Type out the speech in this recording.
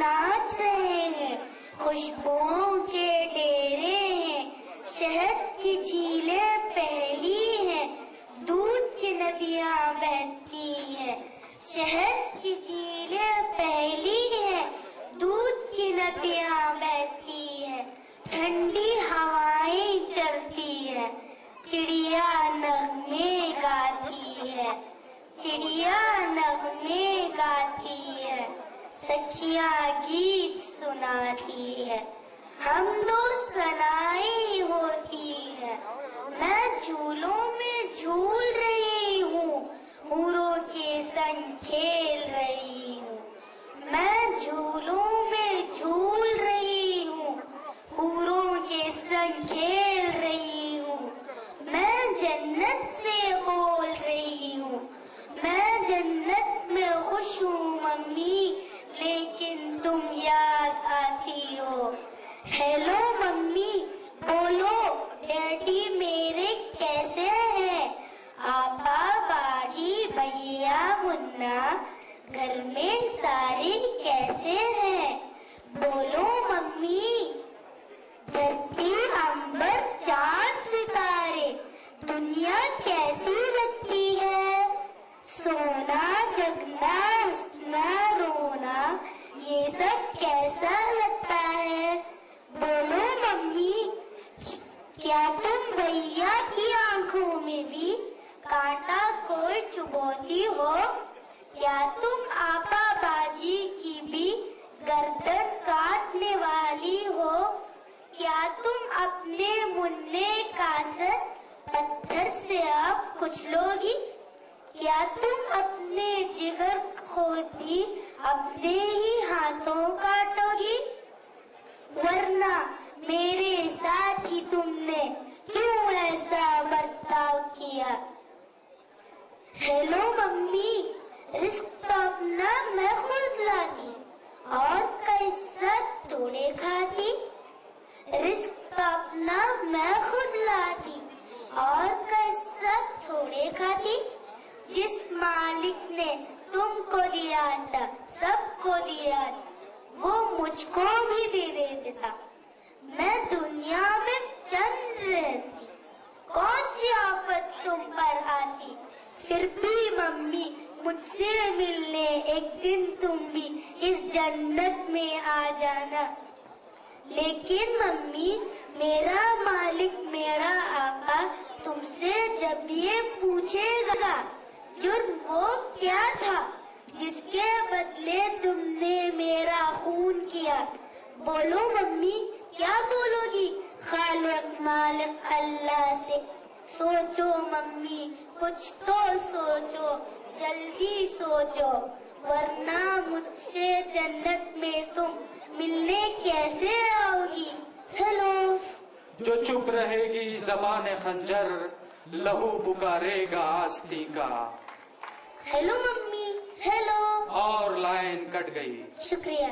नाच रहे हैं, खुशबुओं के डेरे हैं, शहद की झीलें पहली हैं, दूध की नदियां बहती हैं। शहद की झीलें पहली हैं, दूध की नदियां बहती हैं, ठंडी हवाएं चलती है, चिड़िया नगमे गाती है, चिड़िया नगमे गाती है, सखियां गीत सुनाती है, हम दो सनाई होती है। मैं झूलों में झूल रही हूँ, हूरों के संग खेल रही हूँ। मैं झूलों में झूल रही हूँ, हूरों के संग खेल रही हूँ। मैं जन्नत से बोल रही हूँ, मैं जन्नत में खुश हूँ मम्मी, लेकिन तुम याद आती हो। हेलो मम्मी, बोलो डैडी मेरे कैसे हैं? आपा, बाजी, भैया, मुन्ना, घर में सारे कैसे हैं? बोलो मम्मी। धरती, अंबर, चांद, सितारे, दुनिया कैसी लगती है? सोना, जगना, हंसना, रोना, ये सब कैसा लगता है? बोलो मम्मी, क्या तुम भैया की आंखों में भी कांटा कोई चुभोती हो? क्या तुम आपा बाजी की भी गर्दन काटने वाली हो? क्या तुम अपने मुन्ने का सर पत्थर से अब कुचलोगी? क्या तुम अपने जिगर खोदी अपने ही हाथों काटोगी? वरना मेरे साथ ही तुमने क्यों ऐसा बर्ताव किया? हेलो मम्मी, रिस्क तो अपना मैं खुद लाती और कैसा थोड़े खाती। रिस्क तो अपना मैं खुद लाती और कैसा थोड़े खाती। जिस मालिक ने तुमको दिया था, सबको दिया था, वो मुझको भी दे देता। मैं दुनिया में चंद रहती, कौन सी आफत तुम पर आती। फिर भी मम्मी, मुझसे मिलने एक दिन तुम भी इस जन्नत में आ जाना। लेकिन मम्मी, मेरा मालिक, मेरा आका तुमसे जब ये पूछेगा, जुर्म वो क्या था जिसके बदले तुमने मेरा खून किया? बोलो मम्मी, क्या बोलोगी खालिक मालिक अल्लाह से? सोचो मम्मी, कुछ तो सोचो, जल्दी सोचो, वरना मुझसे जन्नत में तुम मिलने कैसे आओगी? हेलो। जो चुप रहेगी ज़बान खंजर, लहू पुकारेगा आस्ती का। Hello mummy, hello. और लाइन कट गई। शुक्रिया।